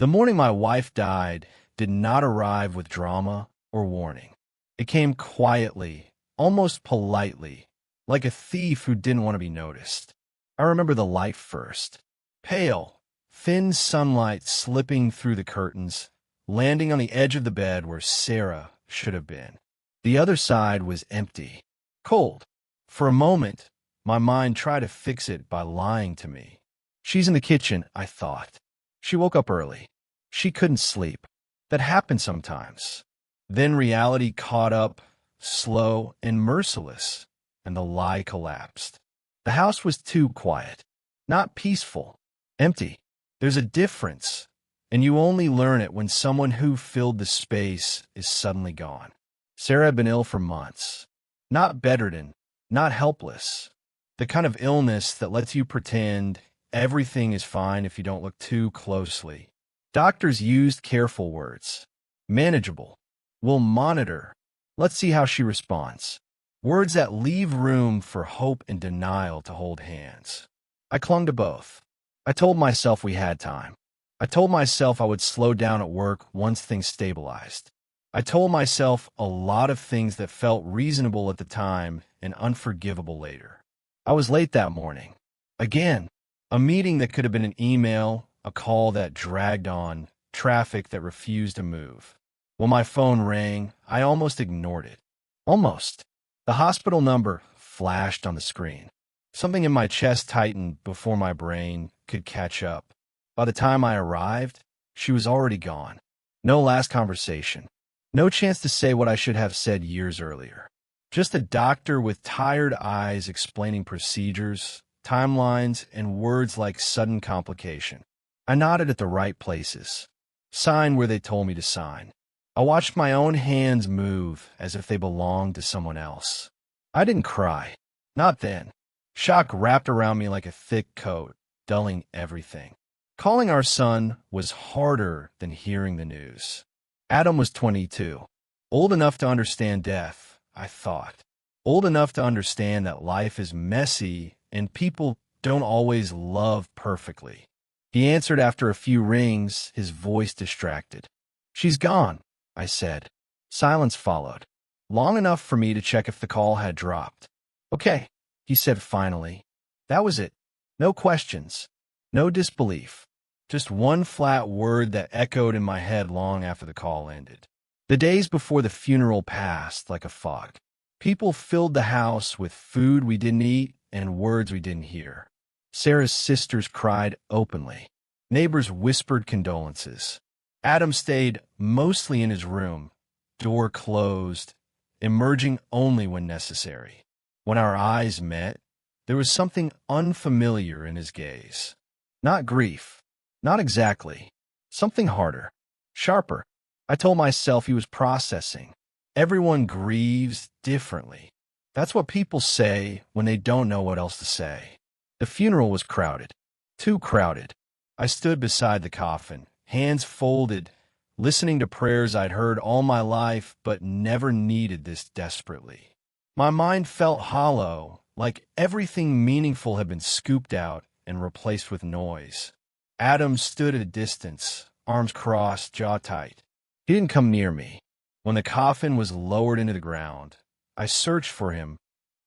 The morning my wife died did not arrive with drama or warning. It came quietly, almost politely, like a thief who didn't want to be noticed. I remember the light first. Pale, thin sunlight slipping through the curtains, landing on the edge of the bed where Sarah should have been. The other side was empty, cold. For a moment, my mind tried to fix it by lying to me. She's in the kitchen, I thought. She woke up early. She couldn't sleep. That happened sometimes. Then reality caught up, slow and merciless, and the lie collapsed. The house was too quiet, not peaceful, empty. There's a difference, and you only learn it when someone who filled the space is suddenly gone. Sarah had been ill for months. Not bedridden, not helpless. The kind of illness that lets you pretend everything is fine if you don't look too closely. Doctors used careful words. Manageable. We'll monitor. Let's see how she responds. Words that leave room for hope and denial to hold hands. I clung to both. I told myself we had time. I told myself I would slow down at work once things stabilized. I told myself a lot of things that felt reasonable at the time and unforgivable later. I was late that morning. Again, a meeting that could have been an email, a call that dragged on, traffic that refused to move. When my phone rang, I almost ignored it. Almost. The hospital number flashed on the screen. Something in my chest tightened before my brain could catch up. By the time I arrived, she was already gone. No last conversation. No chance to say what I should have said years earlier. Just a doctor with tired eyes explaining procedures, timelines, and words like sudden complication. I nodded at the right places. Signed where they told me to sign. I watched my own hands move as if they belonged to someone else. I didn't cry. Not then. Shock wrapped around me like a thick coat, dulling everything. Calling our son was harder than hearing the news. Adam was 22. Old enough to understand death, I thought. Old enough to understand that life is messy and people don't always love perfectly. He answered after a few rings, his voice distracted. She's gone, I said. Silence followed. Long enough for me to check if the call had dropped. Okay, he said finally. That was it. No questions. No disbelief. Just one flat word that echoed in my head long after the call ended. The days before the funeral passed like a fog. People filled the house with food we didn't eat and words we didn't hear. Sarah's sisters cried openly. Neighbors whispered condolences. Adam stayed mostly in his room, door closed, emerging only when necessary. When our eyes met, there was something unfamiliar in his gaze. Not grief. Not exactly. Something harder. Sharper. I told myself he was processing. Everyone grieves differently. That's what people say when they don't know what else to say. The funeral was crowded. Too crowded. I stood beside the coffin, hands folded, listening to prayers I'd heard all my life but never needed this desperately. My mind felt hollow, like everything meaningful had been scooped out and replaced with noise. Adam stood at a distance, arms crossed, jaw tight. He didn't come near me. When the coffin was lowered into the ground, I searched for him,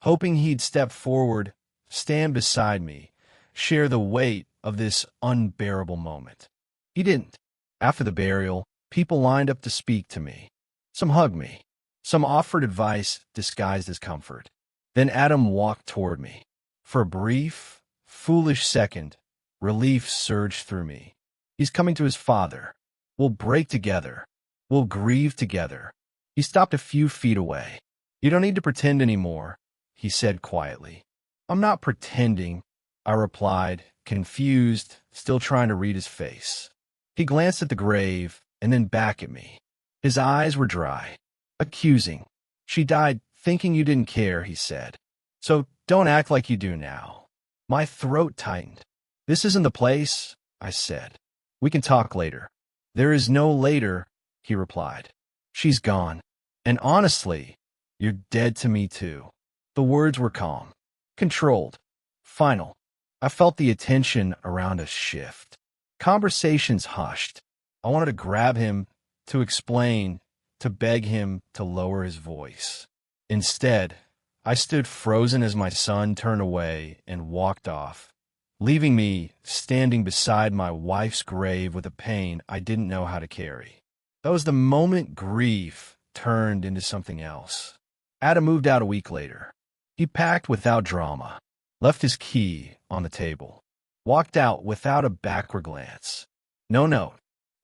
hoping he'd step forward, stand beside me, share the weight of this unbearable moment. He didn't. After the burial, people lined up to speak to me. Some hugged me. Some offered advice disguised as comfort. Then Adam walked toward me. For a brief, foolish second, relief surged through me. He's coming to his father. We'll break together. We'll grieve together. He stopped a few feet away. You don't need to pretend anymore, he said quietly. I'm not pretending, I replied, confused, still trying to read his face. He glanced at the grave and then back at me. His eyes were dry, accusing. She died thinking you didn't care, he said. So don't act like you do now. My throat tightened. This isn't the place, I said. We can talk later. There is no later, he replied. She's gone. And honestly, you're dead to me too. The words were calm, controlled, final. I felt the attention around us shift. Conversations hushed. I wanted to grab him, to explain, to beg him to lower his voice. Instead, I stood frozen as my son turned away and walked off, leaving me standing beside my wife's grave with a pain I didn't know how to carry. That was the moment grief turned into something else. Adam moved out a week later. He packed without drama, left his key on the table, walked out without a backward glance. No note,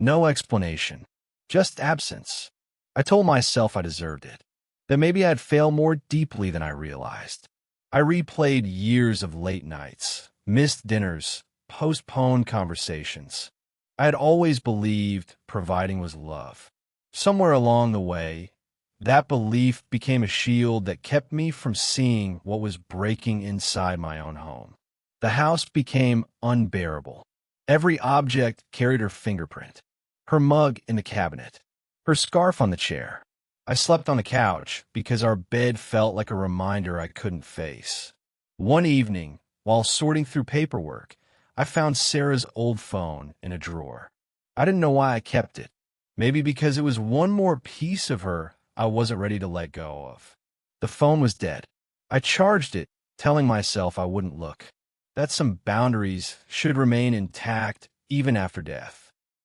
no explanation, just absence. I told myself I deserved it, that maybe I'd failed more deeply than I realized. I replayed years of late nights, missed dinners, postponed conversations. I had always believed providing was love. Somewhere along the way, that belief became a shield that kept me from seeing what was breaking inside my own home. The house became unbearable. Every object carried her fingerprint. Her mug in the cabinet, her scarf on the chair. I slept on the couch because our bed felt like a reminder I couldn't face. One evening, while sorting through paperwork, I found Sarah's old phone in a drawer. I didn't know why I kept it. Maybe because it was one more piece of her I wasn't ready to let go of. The phone was dead. I charged it, telling myself I wouldn't look, that some boundaries should remain intact even after death.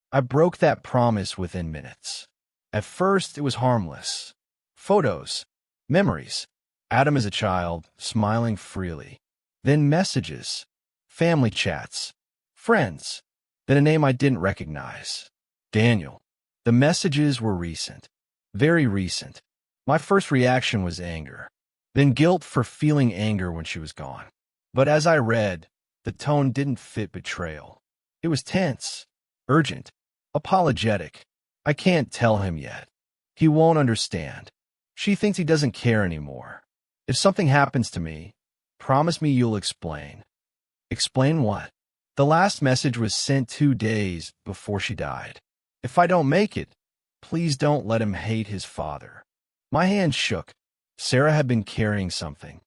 I broke that promise within minutes. At first, it was harmless. Photos, memories, Adam as a child, smiling freely. Then messages, family chats, friends, then a name I didn't recognize. Daniel. The messages were recent, very recent. My first reaction was anger, then guilt for feeling anger when she was gone. But as I read, the tone didn't fit betrayal. It was tense, urgent, apologetic. I can't tell him yet. He won't understand. She thinks he doesn't care anymore. If something happens to me, promise me you'll explain. Explain what? The last message was sent 2 days before she died. If I don't make it, please don't let him hate his father. My hand shook. Sarah had been carrying something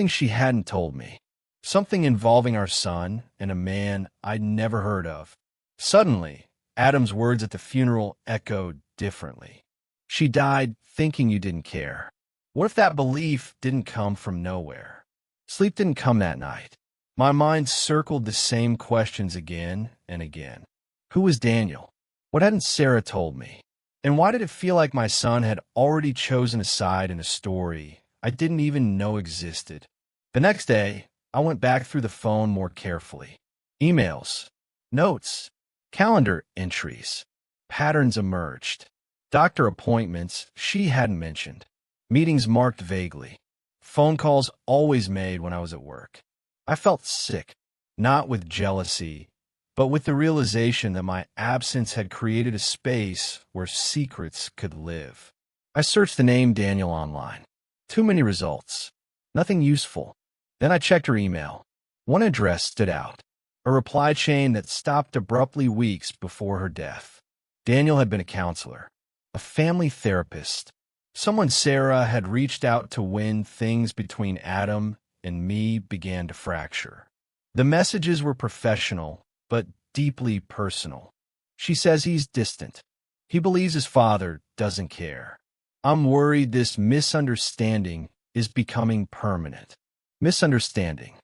she hadn't told me, something involving our son and a man I'd never heard of. Suddenly, Adam's words at the funeral echoed differently. She died thinking you didn't care. What if that belief didn't come from nowhere? Sleep didn't come that night. My mind circled the same questions again and again. Who was Daniel? What hadn't Sarah told me? And why did it feel like my son had already chosen a side in a story I didn't even know existed? The next day, I went back through the phone more carefully. Emails, notes, calendar entries. Patterns emerged. Doctor appointments she hadn't mentioned. Meetings marked vaguely. Phone calls always made when I was at work. I felt sick, not with jealousy, but with the realization that my absence had created a space where secrets could live. I searched the name Daniel online. Too many results. Nothing useful. Then I checked her email. One address stood out. A reply chain that stopped abruptly weeks before her death. Daniel had been a counselor, a family therapist, someone Sarah had reached out to when things between Adam and me began to fracture. The messages were professional, but deeply personal. She says he's distant. He believes his father doesn't care. I'm worried this misunderstanding is becoming permanent. Misunderstanding.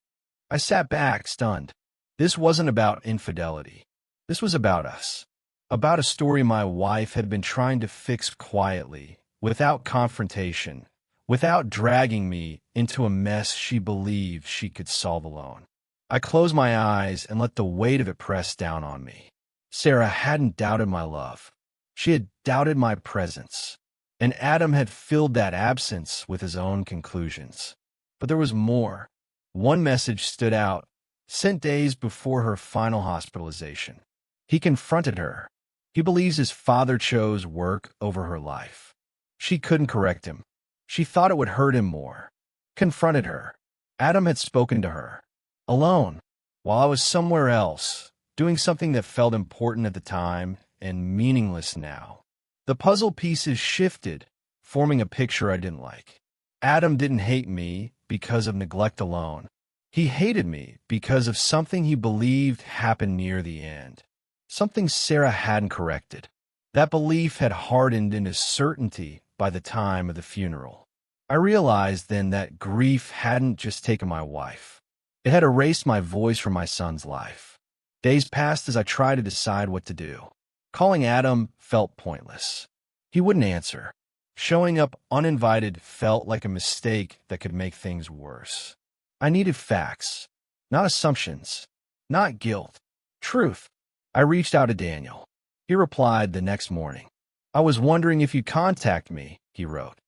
I sat back, stunned. This wasn't about infidelity. This was about us. About a story my wife had been trying to fix quietly, without confrontation, without dragging me into a mess she believed she could solve alone. I closed my eyes and let the weight of it press down on me. Sarah hadn't doubted my love. She had doubted my presence. And Adam had filled that absence with his own conclusions. But there was more. One message stood out, sent days before her final hospitalization. He confronted her. He believes his father chose work over her life. She couldn't correct him. She thought it would hurt him more. Confronted her. Adam had spoken to her. Alone, while I was somewhere else, doing something that felt important at the time and meaningless now. The puzzle pieces shifted, forming a picture I didn't like. Adam didn't hate me because of neglect alone. He hated me because of something he believed happened near the end. something Sarah hadn't corrected. That belief had hardened into certainty by the time of the funeral. I realized then that grief hadn't just taken my wife. It had erased my voice from my son's life. Days passed as I tried to decide what to do. Calling Adam felt pointless. He wouldn't answer. Showing up uninvited felt like a mistake that could make things worse. I needed facts, not assumptions, not guilt, truth. I reached out to Daniel. He replied the next morning. "I was wondering if you'd contact me," he wrote.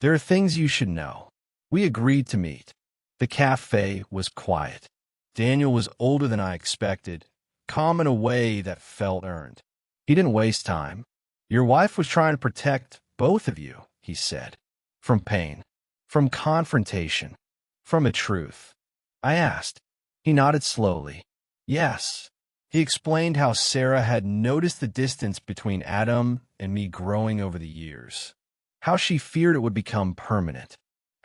"There are things you should know." We agreed to meet. The cafe was quiet. Daniel was older than I expected, calm in a way that felt earned. He didn't waste time. "Your wife was trying to protect both of you," he said. "From pain, from confrontation, from a truth." I asked. He nodded slowly. "Yes." He explained how Sarah had noticed the distance between Adam and me growing over the years, how she feared it would become permanent,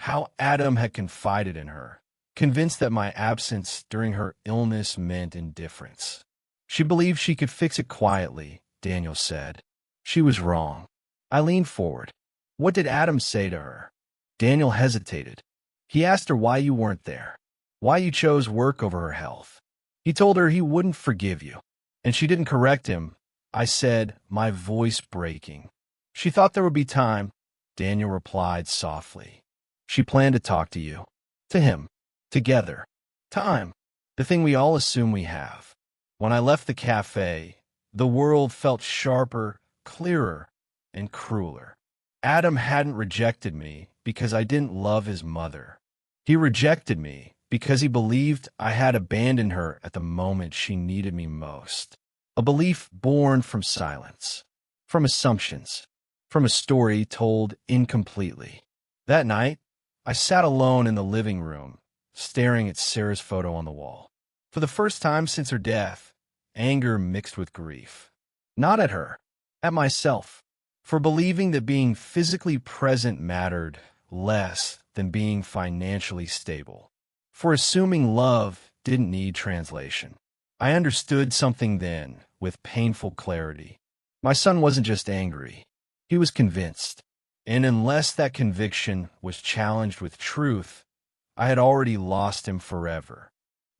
how Adam had confided in her, convinced that my absence during her illness meant indifference. She believed she could fix it quietly, Daniel said. She was wrong. I leaned forward. "What did Adam say to her?" Daniel hesitated. "He asked her why you weren't there, why you chose work over her health. He told her he wouldn't forgive you, and she didn't correct him," I said, my voice breaking. "She thought there would be time," Daniel replied softly. "She planned to talk to you, to him, together. Time, the thing we all assume we have." When I left the cafe, the world felt sharper, clearer, and crueler. Adam hadn't rejected me because I didn't love his mother. He rejected me because he believed I had abandoned her at the moment she needed me most. A belief born from silence, from assumptions, from a story told incompletely. That night, I sat alone in the living room, staring at Sarah's photo on the wall. For the first time since her death, anger mixed with grief. Not at her, at myself, for believing that being physically present mattered less than being financially stable, for assuming love didn't need translation. I understood something then, with painful clarity. My son wasn't just angry. He was convinced. And unless that conviction was challenged with truth, I had already lost him forever.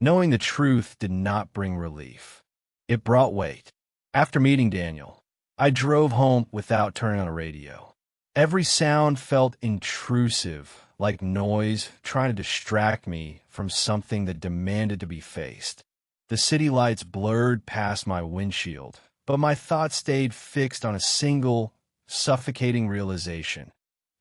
Knowing the truth did not bring relief. It brought weight. After meeting Daniel, I drove home without turning on the radio. Every sound felt intrusive, like noise trying to distract me from something that demanded to be faced. The city lights blurred past my windshield, but my thoughts stayed fixed on a single, suffocating realization.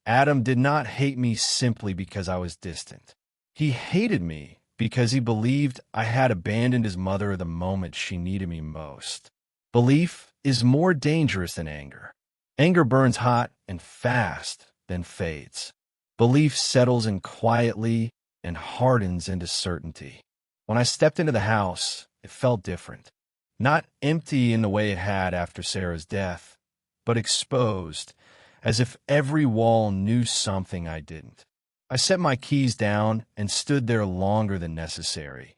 Adam did not hate me simply because I was distant. He hated me because he believed I had abandoned his mother the moment she needed me most. Belief is more dangerous than anger. Anger burns hot and fast, then fades. Belief settles in quietly and hardens into certainty. When I stepped into the house, it felt different. Not empty in the way it had after Sarah's death, but exposed, as if every wall knew something I didn't. I set my keys down and stood there longer than necessary,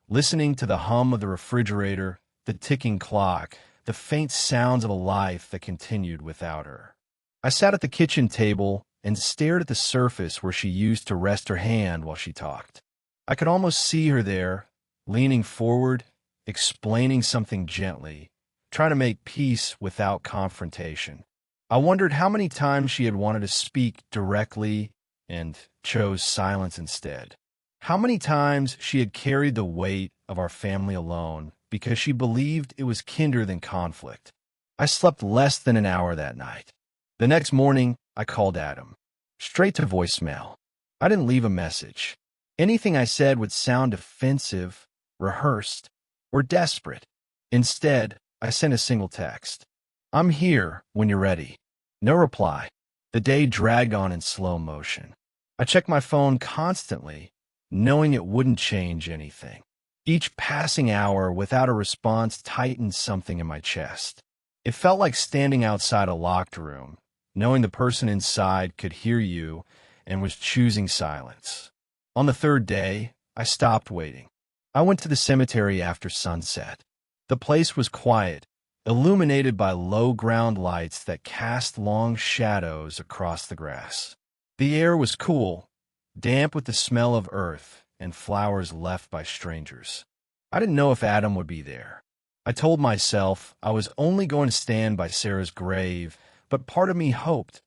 listening to the hum of the refrigerator, the ticking clock, the faint sounds of a life that continued without her. I sat at the kitchen table and stared at the surface where she used to rest her hand while she talked. I could almost see her there, leaning forward, explaining something gently, trying to make peace without confrontation. I wondered how many times she had wanted to speak directly and chose silence instead. How many times she had carried the weight of our family alone because she believed it was kinder than conflict. I slept less than an hour that night. The next morning, I called Adam, straight to voicemail. I didn't leave a message. Anything I said would sound offensive, rehearsed, or desperate. Instead, I sent a single text. "I'm here when you're ready." No reply. The day dragged on in slow motion. I checked my phone constantly, knowing it wouldn't change anything. Each passing hour without a response tightened something in my chest. It felt like standing outside a locked room, knowing the person inside could hear you and was choosing silence. On the third day, I stopped waiting. I went to the cemetery after sunset. The place was quiet, illuminated by low ground lights that cast long shadows across the grass. The air was cool, damp with the smell of earth and flowers left by strangers. I didn't know if Adam would be there. I told myself I was only going to stand by Sarah's grave, but part of me hoped,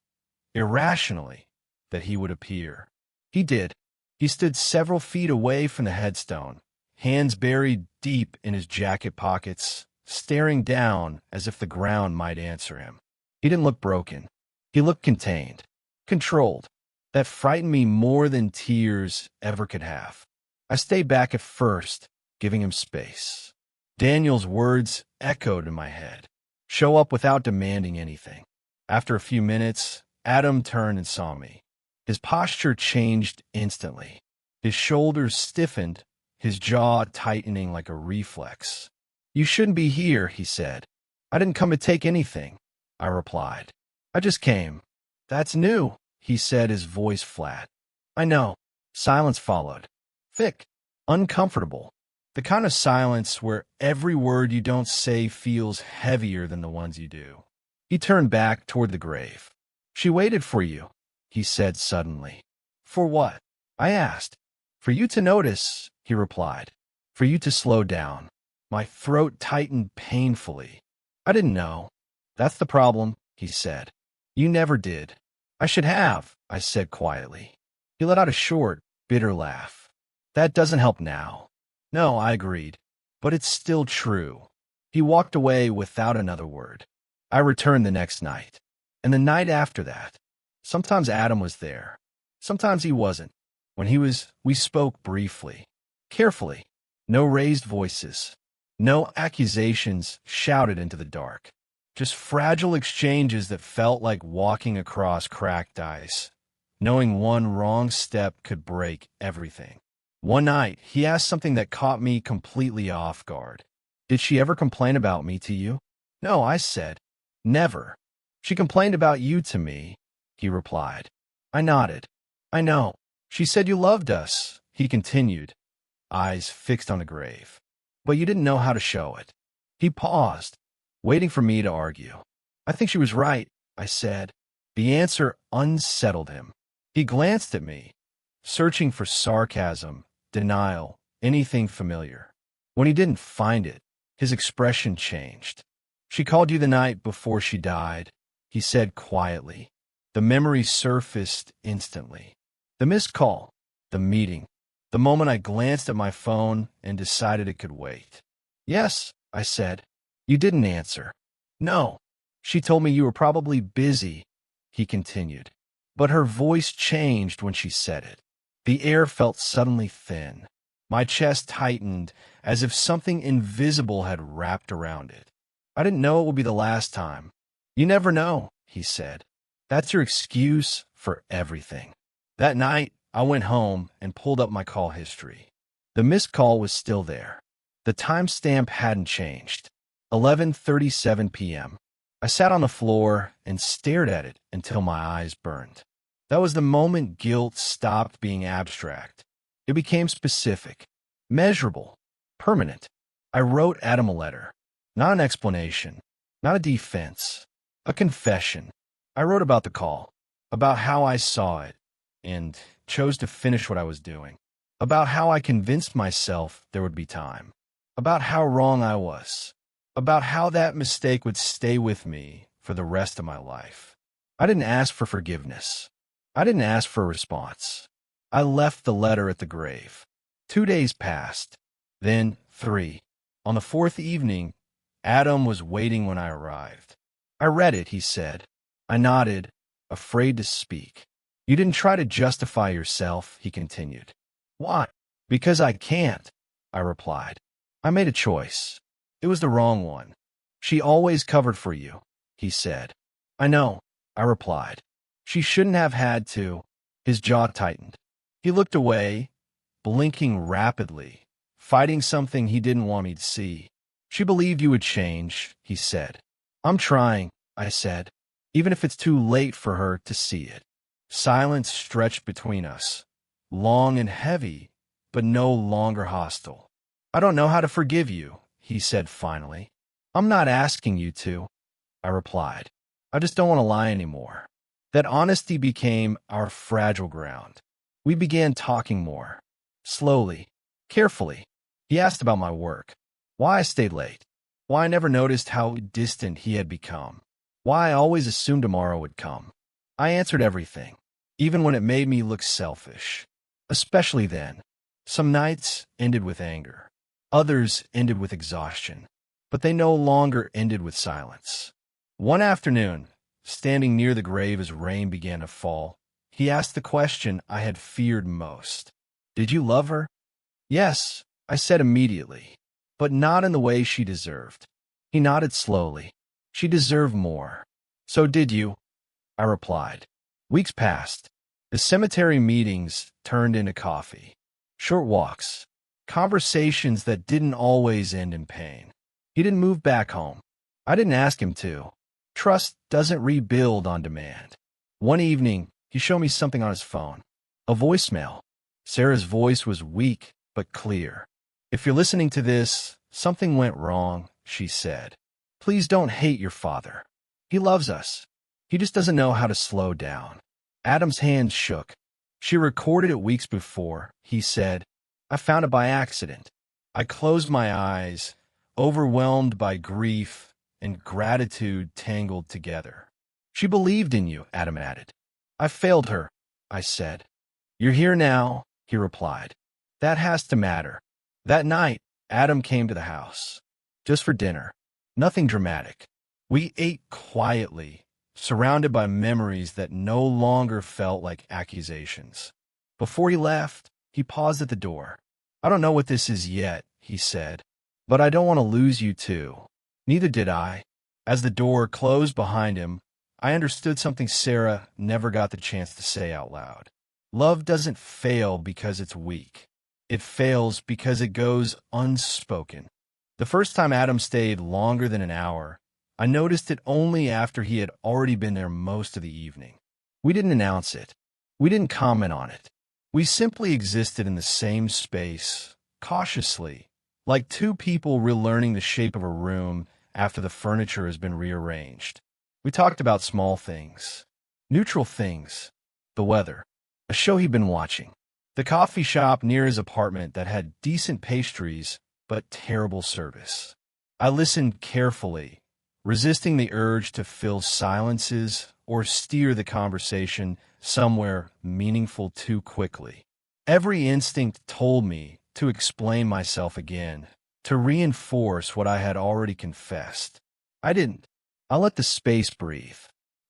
irrationally, that he would appear. He did. He stood several feet away from the headstone, hands buried deep in his jacket pockets, staring down as if the ground might answer him. He didn't look broken. He looked contained, controlled. That frightened me more than tears ever could have. I stayed back at first, giving him space. Daniel's words echoed in my head. Show up without demanding anything. After a few minutes, Adam turned and saw me. His posture changed instantly. His shoulders stiffened, his jaw tightening like a reflex. "You shouldn't be here," he said. "I didn't come to take anything," I replied. "I just came." "That's new," he said, his voice flat. "I know." Silence followed. Thick, uncomfortable. The kind of silence where every word you don't say feels heavier than the ones you do. He turned back toward the grave. "She waited for you," he said suddenly. "For what?" I asked. "For you to notice," he replied. "For you to slow down." My throat tightened painfully. "I didn't know." "That's the problem," he said. "You never did." "I should have," I said quietly. He let out a short, bitter laugh. "That doesn't help now." "No," I agreed. "But it's still true." He walked away without another word. I returned the next night. And the night after that. Sometimes Adam was there. Sometimes he wasn't. When he was, we spoke briefly. Carefully. No raised voices. No accusations shouted into the dark. Just fragile exchanges that felt like walking across cracked ice, knowing one wrong step could break everything. One night, he asked something that caught me completely off guard. "Did she ever complain about me to you?" "No," I said. "Never." "She complained about you to me," he replied. I nodded. "I know. She said you loved us," he continued, eyes fixed on the grave. "But you didn't know how to show it." He paused, waiting for me to argue. "I think she was right," I said. The answer unsettled him. He glanced at me, searching for sarcasm, denial, anything familiar. When he didn't find it, his expression changed. "She called you the night before she died," he said quietly. The memory surfaced instantly. The missed call, the meeting, the moment I glanced at my phone and decided it could wait. "Yes," I said. "You didn't answer." "No. She told me you were probably busy," he continued. But her voice changed when she said it. The air felt suddenly thin. My chest tightened as if something invisible had wrapped around it. "I didn't know it would be the last time." "You never know," he said. "That's your excuse for everything." That night, I went home and pulled up my call history. The missed call was still there. The timestamp hadn't changed. 11:37 p.m. I sat on the floor and stared at it until my eyes burned. That was the moment guilt stopped being abstract. It became specific, measurable, permanent. I wrote Adam a letter. Not an explanation, not a defense, a confession. I wrote about the call, about how I saw it, and chose to finish what I was doing, about how I convinced myself there would be time, about how wrong I was, about how that mistake would stay with me for the rest of my life. I didn't ask for forgiveness. I didn't ask for a response. I left the letter at the grave. 2 days passed, then 3. On the 4th evening, Adam was waiting when I arrived. "I read it," he said. I nodded, afraid to speak. "You didn't try to justify yourself," he continued. "Why?" "Because I can't," I replied. "I made a choice. It was the wrong one." "She always covered for you," he said. "I know," I replied. "She shouldn't have had to." His jaw tightened. He looked away, blinking rapidly, fighting something he didn't want me to see. "She believed you would change," he said. "I'm trying," I said, "even if it's too late for her to see it." Silence stretched between us, long and heavy, but no longer hostile. "I don't know how to forgive you," he said finally. I'm not asking you to, I replied. I just don't want to lie anymore. That honesty became our fragile ground. We began talking more. Slowly, carefully. He asked about my work, why I stayed late, why I never noticed how distant he had become, why I always assumed tomorrow would come. I answered everything, even when it made me look selfish. Especially then. Some nights ended with anger. Others ended with exhaustion. But they no longer ended with silence. One afternoon, standing near the grave as rain began to fall, he asked the question I had feared most. Did you love her? Yes, I said immediately, but not in the way she deserved. He nodded slowly. She deserved more. So did you, I replied. Weeks passed. The cemetery meetings turned into coffee. Short walks. Conversations that didn't always end in pain. He didn't move back home. I didn't ask him to. Trust doesn't rebuild on demand. One evening, he showed me something on his phone. A voicemail. Sarah's voice was weak but clear. If you're listening to this, something went wrong, she said. Please don't hate your father. He loves us. He just doesn't know how to slow down. Adam's hands shook. She recorded it weeks before, he said. I found it by accident. I closed my eyes, overwhelmed by grief and gratitude tangled together. She believed in you, Adam added. I failed her, I said. You're here now, he replied. That has to matter. That night, Adam came to the house. Just for dinner. Nothing dramatic. We ate quietly, surrounded by memories that no longer felt like accusations. Before he left, he paused at the door. I don't know what this is yet, he said, but I don't want to lose you too. Neither did I. As the door closed behind him, I understood something Sarah never got the chance to say out loud. Love doesn't fail because it's weak. It fails because it goes unspoken. The first time Adam stayed longer than an hour, I noticed it only after he had already been there most of the evening. We didn't announce it. We didn't comment on it. We simply existed in the same space, cautiously, like two people relearning the shape of a room after the furniture has been rearranged. We talked about small things, neutral things, the weather, a show he'd been watching, the coffee shop near his apartment that had decent pastries but terrible service. I listened carefully, resisting the urge to fill silences or steer the conversation somewhere meaningful too quickly. Every instinct told me to explain myself again, to reinforce what I had already confessed. I didn't. I let the space breathe.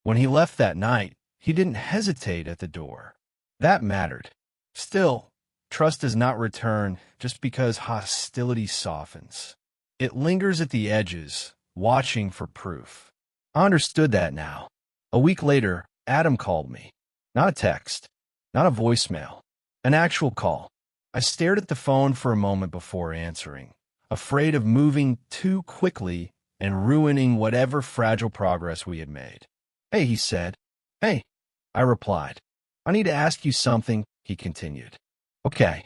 When he left that night, he didn't hesitate at the door. That mattered. Still, trust does not return just because hostility softens. It lingers at the edges, watching for proof. I understood that now. A week later, Adam called me. Not a text, not a voicemail, an actual call. I stared at the phone for a moment before answering, afraid of moving too quickly and ruining whatever fragile progress we had made. Hey, he said. Hey, I replied. I need to ask you something, he continued. Okay.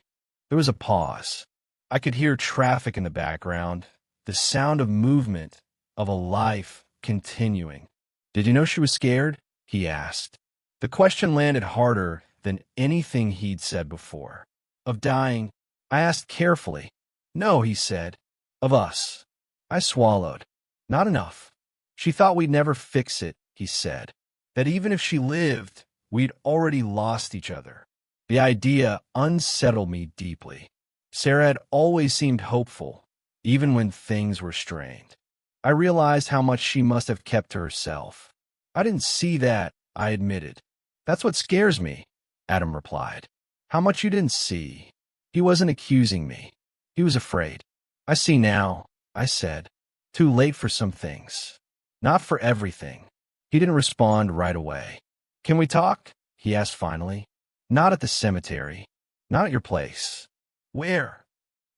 There was a pause. I could hear traffic in the background, the sound of movement, of a life continuing. Did you know she was scared? He asked. The question landed harder than anything he'd said before. Of dying, I asked carefully. No, he said. Of us. I swallowed. Not enough. She thought we'd never fix it, he said. That even if she lived, we'd already lost each other. The idea unsettled me deeply. Sarah had always seemed hopeful, even when things were strained. I realized how much she must have kept to herself. I didn't see that, I admitted. That's what scares me, Adam replied. How much you didn't see. He wasn't accusing me. He was afraid. I see now, I said. Too late for some things. Not for everything. He didn't respond right away. Can we talk? He asked finally. Not at the cemetery. Not at your place. Where?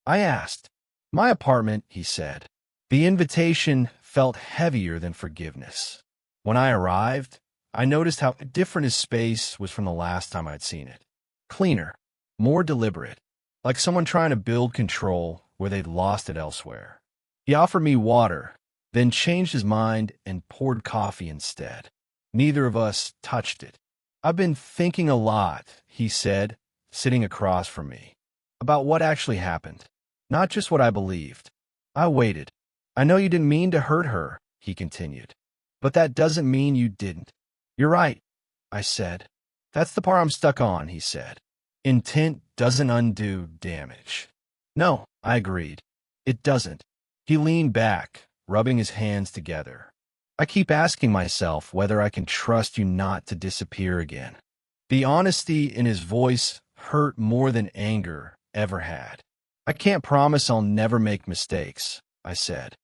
I asked. My apartment, he said. The invitation felt heavier than forgiveness. When I arrived, I noticed how different his space was from the last time I'd seen it. Cleaner, more deliberate, like someone trying to build control where they'd lost it elsewhere. He offered me water, then changed his mind and poured coffee instead. Neither of us touched it. "I've been thinking a lot," he said, sitting across from me, "about what actually happened, not just what I believed." I waited. "I know you didn't mean to hurt her," he continued, "but that doesn't mean you didn't." "You're right," I said. "That's the part I'm stuck on," he said. "Intent doesn't undo damage." "No," I agreed. "It doesn't." He leaned back, rubbing his hands together. "I keep asking myself whether I can trust you not to disappear again." The honesty in his voice hurt more than anger ever had. "I can't promise I'll never make mistakes," I said,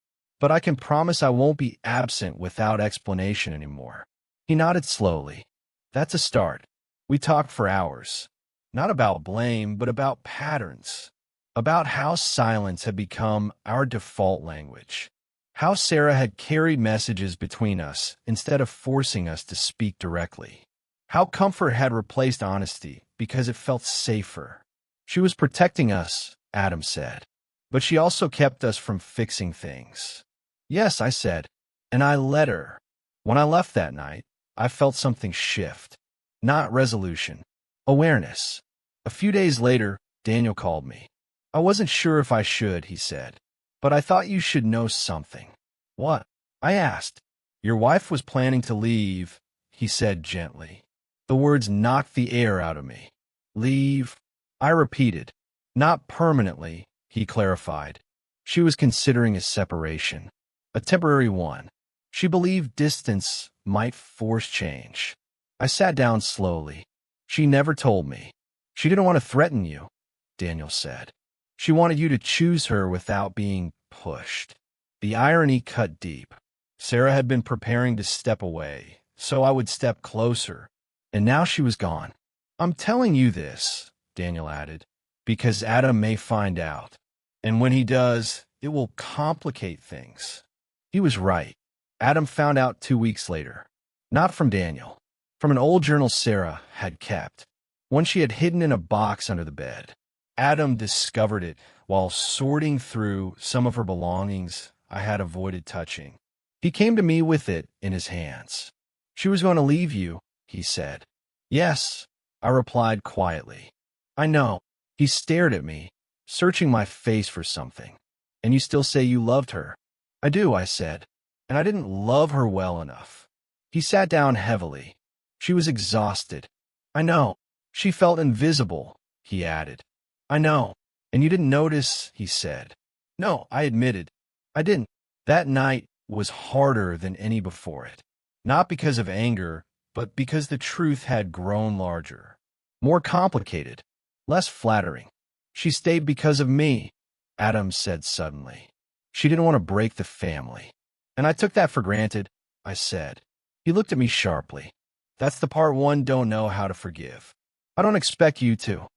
"but I can promise I won't be absent without explanation anymore." He nodded slowly. "That's a start." We talked for hours, not about blame, but about patterns, about how silence had become our default language, how Sarah had carried messages between us instead of forcing us to speak directly, how comfort had replaced honesty because it felt safer. She was protecting us, Adam said, but she also kept us from fixing things. "Yes," I said, and I let her. When I left that night, I felt something shift. Not resolution, awareness. A few days later, Daniel called me. "I wasn't sure if I should," he said, "but I thought you should know something." "What?" I asked. "Your wife was planning to leave," he said gently. The words knocked the air out of me. "Leave?" I repeated. "Not permanently," he clarified. "She was considering a separation, a temporary one. She believed distance might force change." I sat down slowly. "She never told me." "She didn't want to threaten you," Daniel said. "She wanted you to choose her without being pushed." The irony cut deep. Sarah had been preparing to step away, so I would step closer, and now she was gone. "I'm telling you this," Daniel added, "because Adam may find out, and when he does, it will complicate things." He was right. Adam found out 2 weeks later. Not from Daniel. From an old journal Sarah had kept, one she had hidden in a box under the bed. Adam discovered it while sorting through some of her belongings I had avoided touching. He came to me with it in his hands. "She was going to leave you," he said. "Yes," I replied quietly. "I know." He stared at me, searching my face for something. "And you still say you loved her?" "I do," I said, "and I didn't love her well enough." He sat down heavily. She was exhausted. "I know." "She felt invisible," he added. "I know." "And you didn't notice," he said. "No," I admitted. "I didn't." That night was harder than any before it. Not because of anger, but because the truth had grown larger, more complicated, less flattering. "She stayed because of me," Adam said suddenly. "She didn't want to break the family." "And I took that for granted," I said. He looked at me sharply. "That's the part one don't know how to forgive." "I don't expect you to,"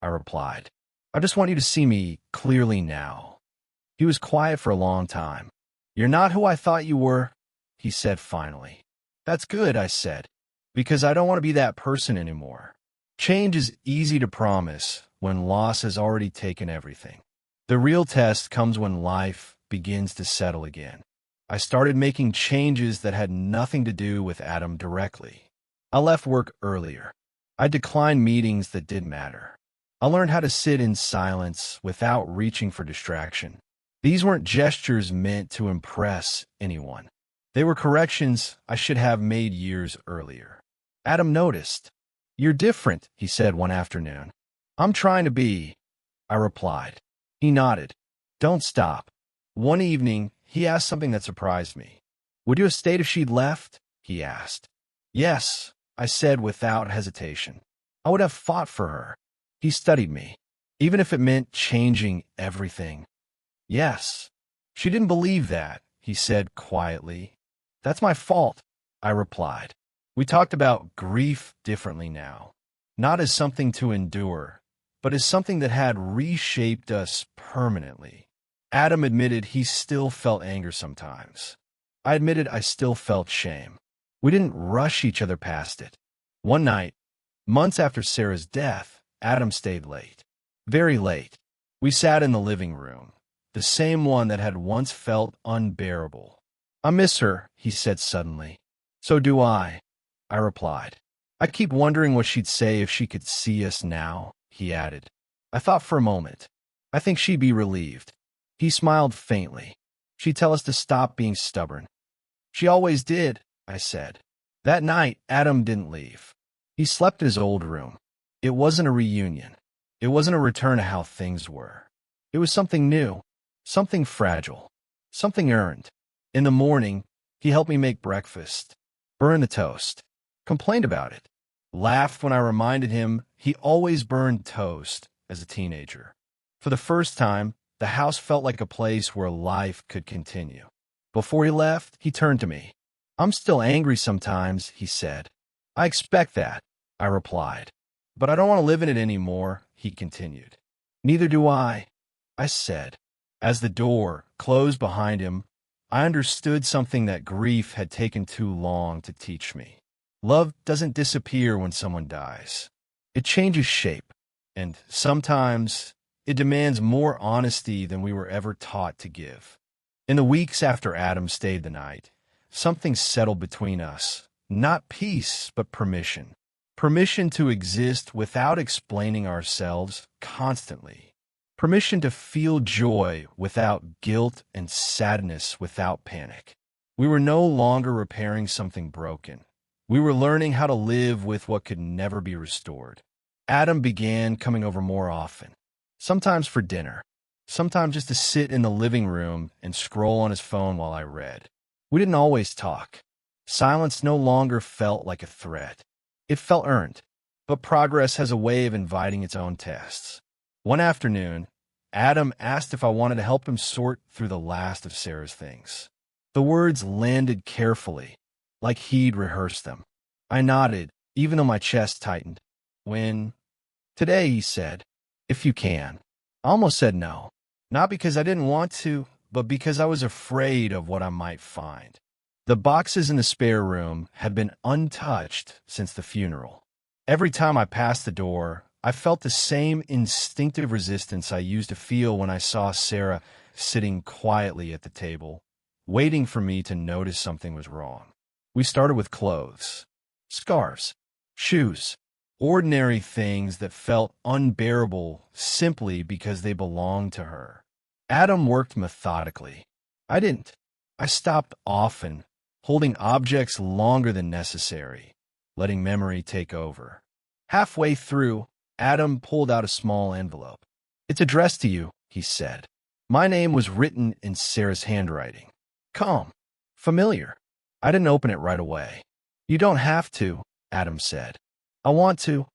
I replied. "I just want you to see me clearly now." He was quiet for a long time. "You're not who I thought you were," he said finally. "That's good," I said, "because I don't want to be that person anymore." Change is easy to promise when loss has already taken everything. The real test comes when life begins to settle again. I started making changes that had nothing to do with Adam directly. I left work earlier. I declined meetings that didn't matter. I learned how to sit in silence without reaching for distraction. These weren't gestures meant to impress anyone. They were corrections I should have made years earlier. Adam noticed. "You're different," he said one afternoon. "I'm trying to be," I replied. He nodded. "Don't stop." One evening, he asked something that surprised me. "Would you have stayed if she'd left?" he asked. "Yes," I said without hesitation. "I would have fought for her." He studied me, even if it meant changing everything. "Yes." "She didn't believe that," he said quietly. "That's my fault," I replied. We talked about grief differently now, not as something to endure, but as something that had reshaped us permanently. Adam admitted he still felt anger sometimes. I admitted I still felt shame. We didn't rush each other past it. One night, months after Sarah's death, Adam stayed late. Very late. We sat in the living room, the same one that had once felt unbearable. I miss her, he said suddenly. So do I replied. I keep wondering what she'd say if she could see us now, he added. I thought for a moment. I think she'd be relieved. He smiled faintly. She'd tell us to stop being stubborn. She always did, I said. That night, Adam didn't leave. He slept in his old room. It wasn't a reunion. It wasn't a return to how things were. It was something new, something fragile, something earned. In the morning, he helped me make breakfast, burned the toast, complained about it, laughed when I reminded him he always burned toast as a teenager. For the first time, the house felt like a place where life could continue. Before he left, he turned to me. I'm still angry sometimes, he said. I expect that, I replied. But I don't want to live in it anymore, he continued. Neither do I said. As the door closed behind him, I understood something that grief had taken too long to teach me. Love doesn't disappear when someone dies. It changes shape, and sometimes it demands more honesty than we were ever taught to give. In the weeks after Adam stayed the night, something settled between us. Not peace, but permission. Permission to exist without explaining ourselves constantly. Permission to feel joy without guilt and sadness without panic. We were no longer repairing something broken. We were learning how to live with what could never be restored. Adam began coming over more often, sometimes for dinner, sometimes just to sit in the living room and scroll on his phone while I read. We didn't always talk. Silence no longer felt like a threat. It felt earned. But progress has a way of inviting its own tests. One afternoon, Adam asked if I wanted to help him sort through the last of Sarah's things. The words landed carefully, like he'd rehearsed them. I nodded, even though my chest tightened. Today, he said, if you can. I almost said no, not because I didn't want to, but because I was afraid of what I might find. The boxes in the spare room had been untouched since the funeral. Every time I passed the door, I felt the same instinctive resistance I used to feel when I saw Sarah sitting quietly at the table, waiting for me to notice something was wrong. We started with clothes, scarves, shoes, ordinary things that felt unbearable simply because they belonged to her. Adam worked methodically. I didn't. I stopped often, holding objects longer than necessary, letting memory take over. Halfway through, Adam pulled out a small envelope. It's addressed to you, he said. My name was written in Sarah's handwriting. Calm, familiar. I didn't open it right away. You don't have to, Adam said. I want to,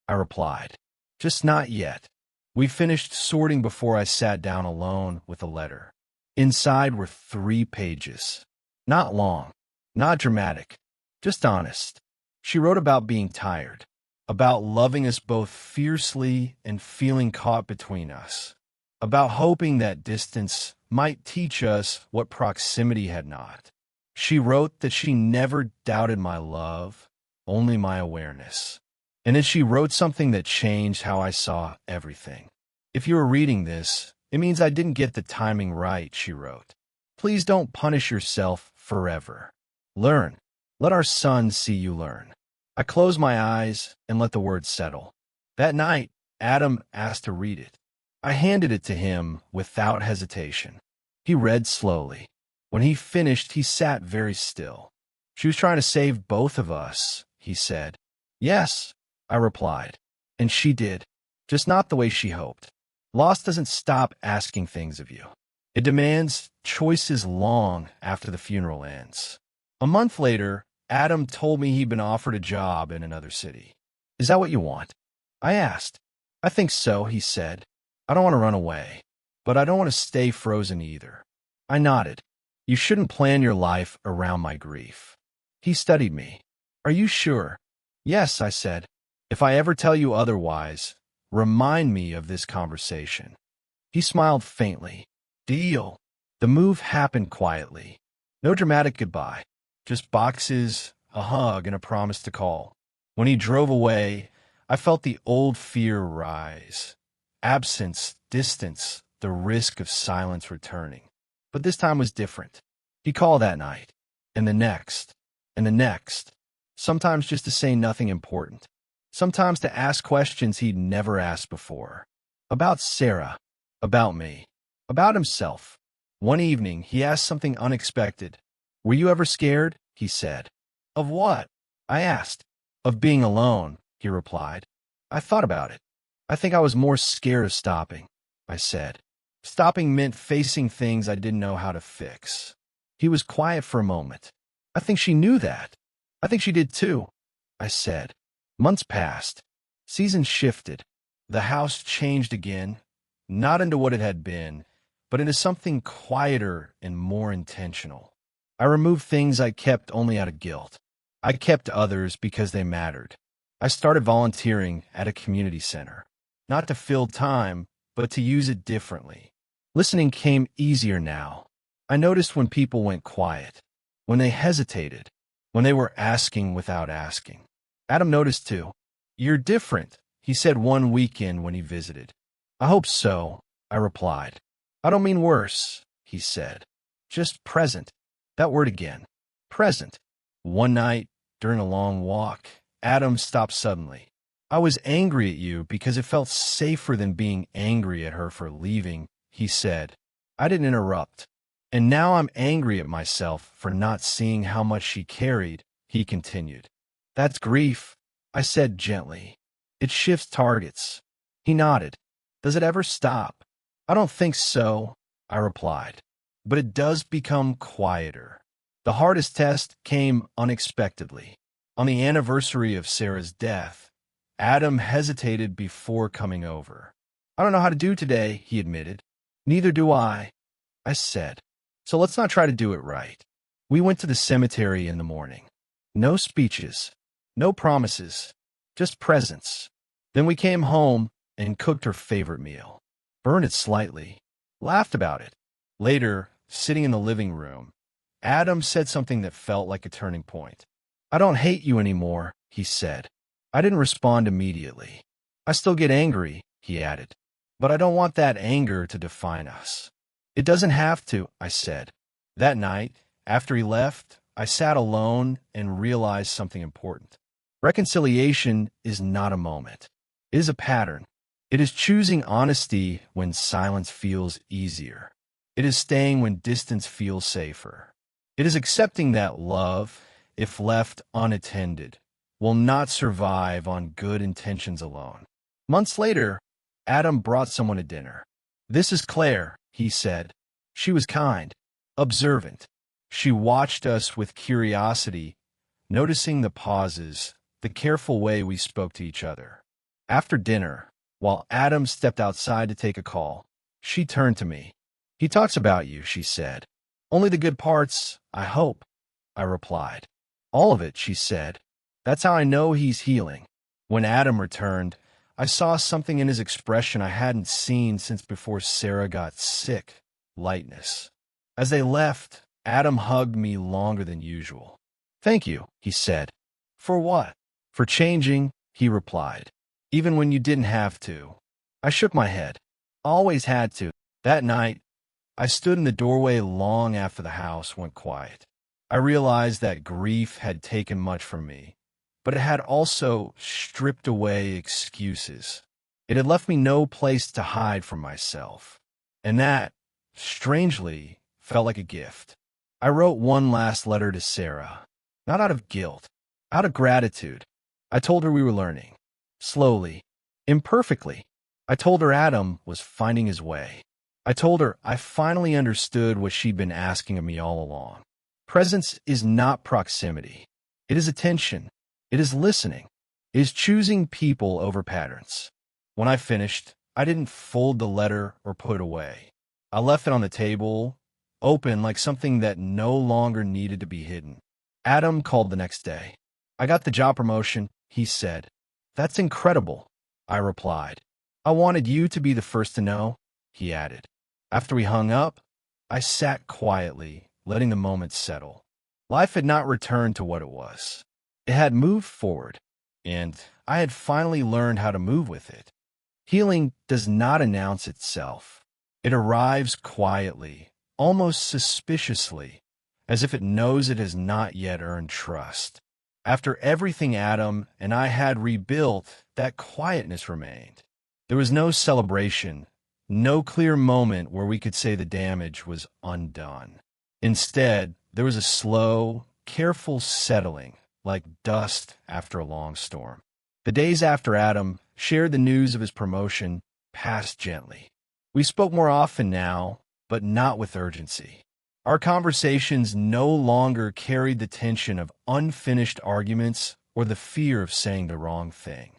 I replied. Just not yet. We finished sorting before I sat down alone with a letter. Inside were 3 pages. Not long, not dramatic, just honest. She wrote about being tired, about loving us both fiercely and feeling caught between us, about hoping that distance might teach us what proximity had not. She wrote that she never doubted my love, only my awareness. And then she wrote something that changed how I saw everything. If you were reading this, it means I didn't get the timing right, she wrote. Please don't punish yourself forever. Learn. Let our son see you learn. I closed my eyes and let the words settle. That night, Adam asked to read it. I handed it to him without hesitation. He read slowly. When he finished, he sat very still. She was trying to save both of us, he said. Yes, I replied. And she did, just not the way she hoped. Loss doesn't stop asking things of you. It demands choices long after the funeral ends. A month later, Adam told me he'd been offered a job in another city. Is that what you want? I asked. I think so, he said. I don't want to run away, but I don't want to stay frozen either. I nodded. You shouldn't plan your life around my grief. He studied me. Are you sure? Yes, I said. If I ever tell you otherwise, remind me of this conversation. He smiled faintly. Deal. The move happened quietly. No dramatic goodbye. Just boxes, a hug, and a promise to call. When he drove away, I felt the old fear rise. Absence, distance, the risk of silence returning. But this time was different. He'd call that night, and the next, and the next, sometimes just to say nothing important, sometimes to ask questions he'd never asked before. About Sarah, about me, about himself. One evening, he asked something unexpected. "Were you ever scared?" he said. "Of what?" I asked. "Of being alone," he replied. I thought about it. "I think I was more scared of stopping," I said. Stopping meant facing things I didn't know how to fix. He was quiet for a moment. "I think she knew that." "I think she did too," I said. Months passed. Seasons shifted. The house changed again, not into what it had been, but into something quieter and more intentional. I removed things I kept only out of guilt. I kept others because they mattered. I started volunteering at a community center, not to fill time, but to use it differently. Listening came easier now. I noticed when people went quiet, when they hesitated, when they were asking without asking. Adam noticed too. "You're different," he said one weekend when he visited. "I hope so," I replied. "I don't mean worse," he said. "Just present." That word again. Present. One night, during a long walk, Adam stopped suddenly. "I was angry at you because it felt safer than being angry at her for leaving," he said. I didn't interrupt. "And now I'm angry at myself for not seeing how much she carried," he continued. "That's grief," I said gently. "It shifts targets." He nodded. "Does it ever stop?" "I don't think so," I replied. "But it does become quieter." The hardest test came unexpectedly. On the anniversary of Sarah's death, Adam hesitated before coming over. "I don't know how to do today," he admitted. "Neither do I said. "So let's not try to do it right." We went to the cemetery in the morning. No speeches, no promises, just presence. Then we came home and cooked her favorite meal, burned it slightly, laughed about it. Later, sitting in the living room, Adam said something that felt like a turning point. "I don't hate you anymore," he said. I didn't respond immediately. "I still get angry," he added, "but I don't want that anger to define us." "It doesn't have to," I said. That night, after he left, I sat alone and realized something important. Reconciliation is not a moment. It is a pattern. It is choosing honesty when silence feels easier. It is staying when distance feels safer. It is accepting that love, if left unattended, will not survive on good intentions alone. Months later, Adam brought someone to dinner. "This is Claire," he said. She was kind, observant. She watched us with curiosity, noticing the pauses, the careful way we spoke to each other. After dinner, while Adam stepped outside to take a call, she turned to me. "He talks about you," she said. "Only the good parts, I hope," I replied. "All of it," she said. "That's how I know he's healing." When Adam returned, I saw something in his expression I hadn't seen since before Sarah got sick. Lightness. As they left, Adam hugged me longer than usual. "Thank you," he said. "For what?" "For changing," he replied. "Even when you didn't have to." I shook my head. "Always had to." That night, I stood in the doorway long after the house went quiet. I realized that grief had taken much from me, but it had also stripped away excuses. It had left me no place to hide from myself. And that, strangely, felt like a gift. I wrote one last letter to Sarah, not out of guilt, out of gratitude. I told her we were learning, slowly, imperfectly. I told her Adam was finding his way. I told her I finally understood what she'd been asking of me all along. Presence is not proximity. It is attention. It is listening. It is choosing people over patterns. When I finished, I didn't fold the letter or put it away. I left it on the table, open like something that no longer needed to be hidden. Adam called the next day. "I got the job promotion," he said. "That's incredible," I replied. "I wanted you to be the first to know," he added. After we hung up, I sat quietly, letting the moment settle. Life had not returned to what it was. It had moved forward, and I had finally learned how to move with it. Healing does not announce itself. It arrives quietly, almost suspiciously, as if it knows it has not yet earned trust. After everything Adam and I had rebuilt, that quietness remained. There was no celebration, no clear moment where we could say the damage was undone. Instead, there was a slow, careful settling, like dust after a long storm. The days after Adam shared the news of his promotion passed gently. We spoke more often now, but not with urgency. Our conversations no longer carried the tension of unfinished arguments or the fear of saying the wrong thing.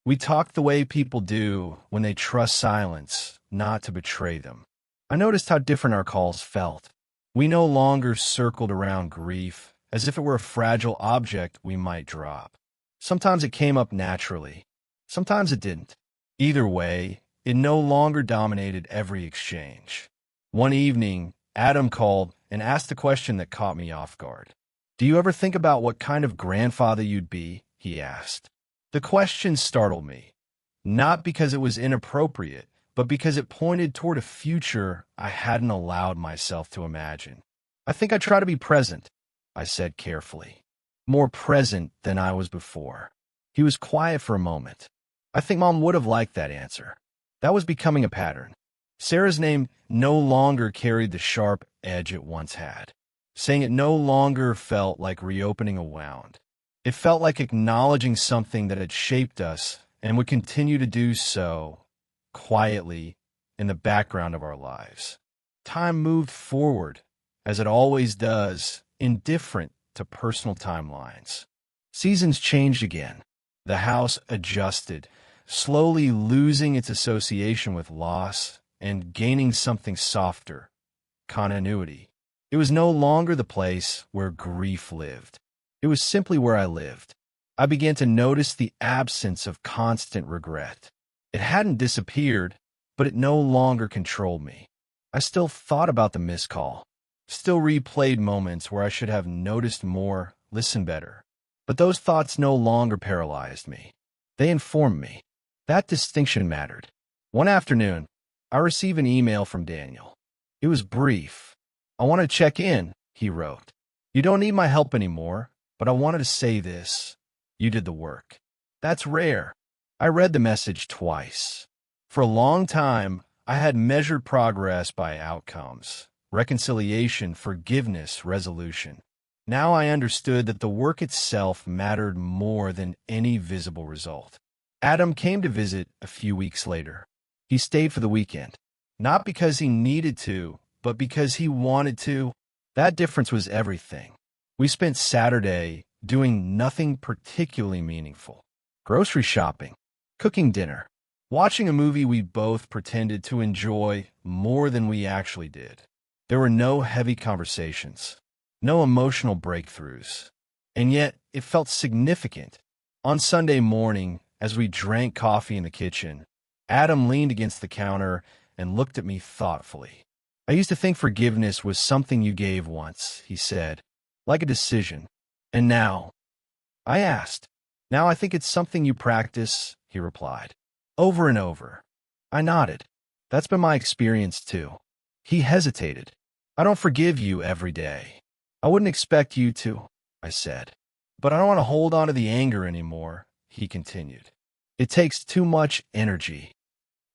We talked the way people do when they trust silence, not to betray them. I noticed how different our calls felt. We no longer circled around grief as if it were a fragile object we might drop. Sometimes it came up naturally. Sometimes it didn't. Either way, it no longer dominated every exchange. One evening, Adam called and asked a question that caught me off guard. "Do you ever think about what kind of grandfather you'd be?" he asked. The question startled me, not because it was inappropriate, but because it pointed toward a future I hadn't allowed myself to imagine. "I think I try to be present," I said carefully. "More present than I was before." He was quiet for a moment. I think Mom would have liked that answer. That was becoming a pattern. Sarah's name no longer carried the sharp edge it once had. Saying it no longer felt like reopening a wound. It felt like acknowledging something that had shaped us and would continue to do so, quietly, in the background of our lives. Time moved forward, as it always does, indifferent to personal timelines. Seasons changed again. The house adjusted, slowly losing its association with loss and gaining something softer, continuity. It was no longer the place where grief lived. It was simply where I lived. I began to notice the absence of constant regret. It hadn't disappeared, but it no longer controlled me. I still thought about the missed call, still replayed moments where I should have noticed more, listened better. But those thoughts no longer paralyzed me. They informed me. That distinction mattered. One afternoon, I received an email from Daniel. It was brief. "I want to check in," he wrote. "You don't need my help anymore, but I wanted to say this. You did the work." That's rare. I read the message twice. For a long time, I had measured progress by outcomes, reconciliation, forgiveness, resolution. Now I understood that the work itself mattered more than any visible result. Adam came to visit a few weeks later. He stayed for the weekend, not because he needed to, but because he wanted to. That difference was everything. We spent Saturday doing nothing particularly meaningful. Grocery shopping, cooking dinner, watching a movie we both pretended to enjoy more than we actually did. There were no heavy conversations, no emotional breakthroughs, and yet it felt significant. On Sunday morning, as we drank coffee in the kitchen, Adam leaned against the counter and looked at me thoughtfully. "I used to think forgiveness was something you gave once," he said, "like a decision. And now?" I asked. "Now I think it's something you practice," he replied, "over and over." I nodded. "That's been my experience too." He hesitated. "I don't forgive you every day." "I wouldn't expect you to," I said. "But I don't want to hold on to the anger anymore," he continued. "It takes too much energy."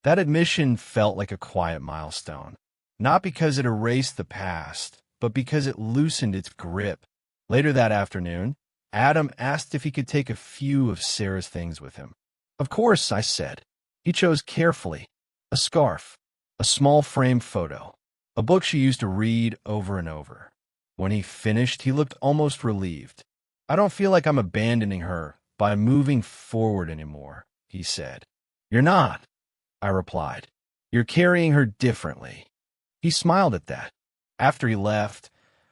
That admission felt like a quiet milestone, not because it erased the past, but because it loosened its grip. Later that afternoon, Adam asked if he could take a few of Sarah's things with him. "Of course," I said. He chose carefully: a scarf, a small framed photo, a book she used to read over and over. When he finished, he looked almost relieved. "I don't feel like I'm abandoning her by moving forward anymore," he said. "You're not," I replied. "You're carrying her differently." He smiled at that. After he left,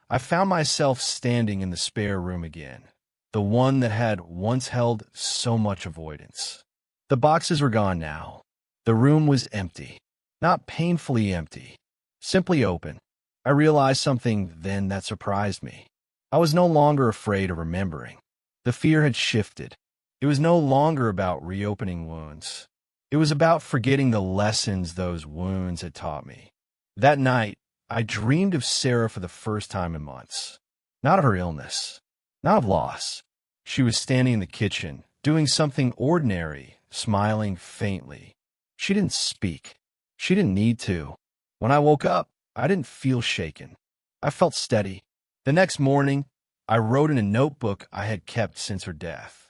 I found myself standing in the spare room again, the one that had once held so much avoidance. The boxes were gone now. The room was empty. Not painfully empty, simply open. I realized something then that surprised me. I was no longer afraid of remembering. The fear had shifted. It was no longer about reopening wounds. It was about forgetting the lessons those wounds had taught me. That night, I dreamed of Sarah for the first time in months. Not of her illness, not of loss. She was standing in the kitchen, doing something ordinary, smiling faintly. She didn't speak. She didn't need to. When I woke up, I didn't feel shaken. I felt steady. The next morning, I wrote in a notebook I had kept since her death.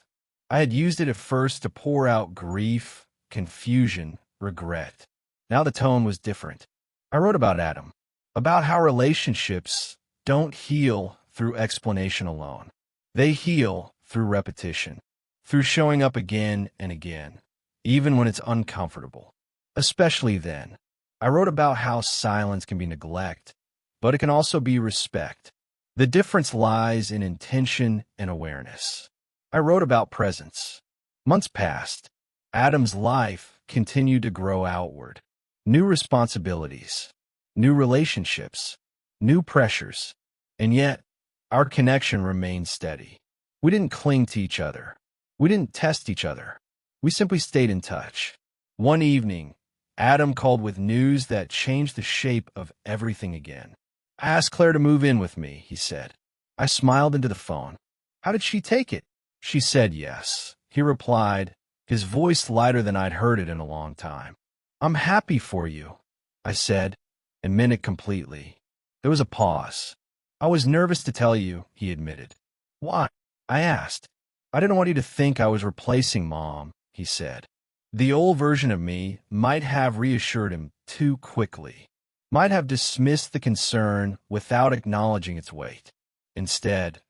I had used it at first to pour out grief, confusion, regret. Now the tone was different. I wrote about Adam, about how relationships don't heal through explanation alone. They heal through repetition, through showing up again and again, even when it's uncomfortable. Especially then. I wrote about how silence can be neglect, but it can also be respect. The difference lies in intention and awareness. I wrote about presence. Months passed. Adam's life continued to grow outward. New responsibilities, new relationships, new pressures. And yet, our connection remained steady. We didn't cling to each other. We didn't test each other. We simply stayed in touch. One evening, Adam called with news that changed the shape of everything again. I asked Claire to move in with me, he said. I smiled into the phone. How did she take it? She said yes. He replied, his voice lighter than I'd heard it in a long time. I'm happy for you, I said, and meant it completely. There was a pause. I was nervous to tell you, he admitted. Why? I asked. I didn't want you to think I was replacing Mom, he said. The old version of me might have reassured him too quickly, might have dismissed the concern without acknowledging its weight. Instead,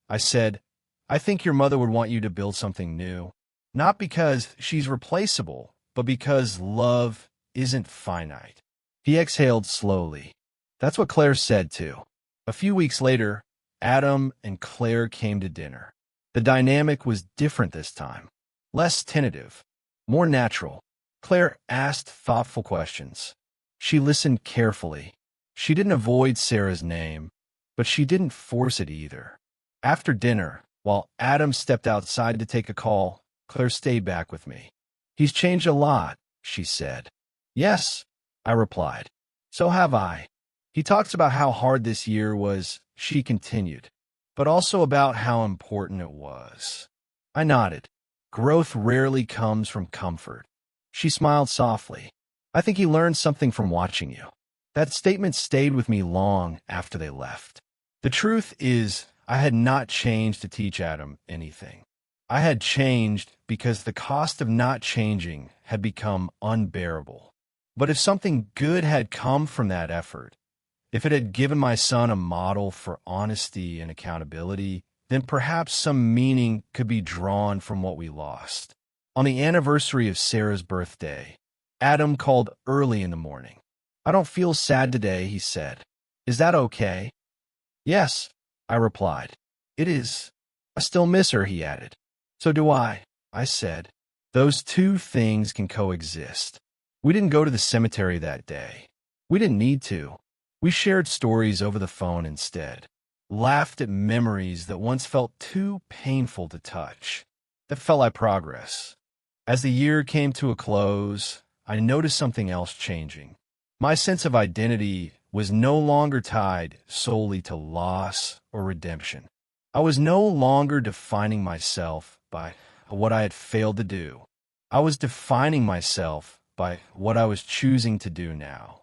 I said, I think your mother would want you to build something new, not because she's replaceable, but because love isn't finite. He exhaled slowly. That's what Claire said, too. A few weeks later, Adam and Claire came to dinner. The dynamic was different this time, less tentative, more natural. Claire asked thoughtful questions. She listened carefully. She didn't avoid Sarah's name, but she didn't force it either. After dinner, while Adam stepped outside to take a call, Claire stayed back with me. He's changed a lot, she said. Yes, I replied. So have I. He talks about how hard this year was, she continued, but also about how important it was. I nodded. Growth rarely comes from comfort. She smiled softly. I think he learned something from watching you. That statement stayed with me long after they left. The truth is, I had not changed to teach Adam anything. I had changed because the cost of not changing had become unbearable. But if something good had come from that effort, if it had given my son a model for honesty and accountability, then perhaps some meaning could be drawn from what we lost. On the anniversary of Sarah's birthday, Adam called early in the morning. I don't feel sad today, he said. Is that okay? Yes, I replied. It is. I still miss her, he added. So do I said. Those two things can coexist. We didn't go to the cemetery that day. We didn't need to. We shared stories over the phone instead, laughed at memories that once felt too painful to touch, that felt like progress. As the year came to a close, I noticed something else changing. My sense of identity was no longer tied solely to loss or redemption. I was no longer defining myself by what I had failed to do. I was defining myself by what I was choosing to do now.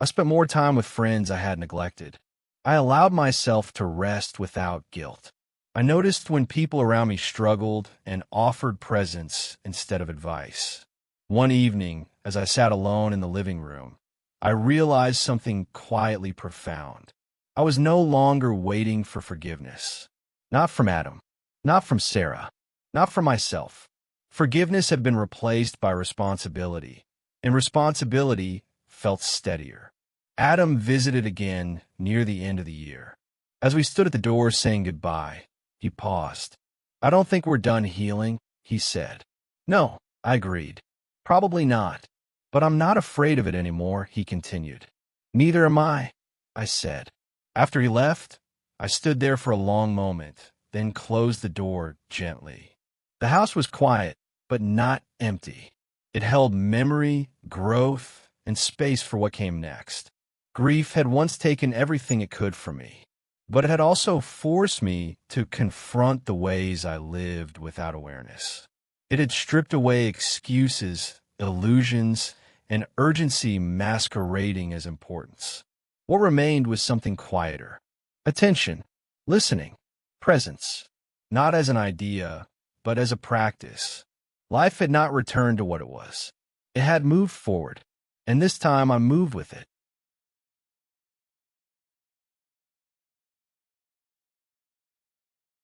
I spent more time with friends I had neglected. I allowed myself to rest without guilt. I noticed when people around me struggled and offered presence instead of advice. One evening, as I sat alone in the living room, I realized something quietly profound. I was no longer waiting for forgiveness. Not from Adam, not from Sarah, not from myself. Forgiveness had been replaced by responsibility, and responsibility felt steadier. Adam visited again near the end of the year. As we stood at the door saying goodbye, he paused. I don't think we're done healing, he said. No, I agreed. Probably not. But I'm not afraid of it anymore, he continued. Neither am I said. After he left, I stood there for a long moment, then closed the door gently. The house was quiet, but not empty. It held memory, growth, and space for what came next. Grief had once taken everything it could from me. But it had also forced me to confront the ways I lived without awareness. It had stripped away excuses, illusions, and urgency masquerading as importance. What remained was something quieter. Attention, listening, presence. Not as an idea, but as a practice. Life had not returned to what it was. It had moved forward, and this time I moved with it.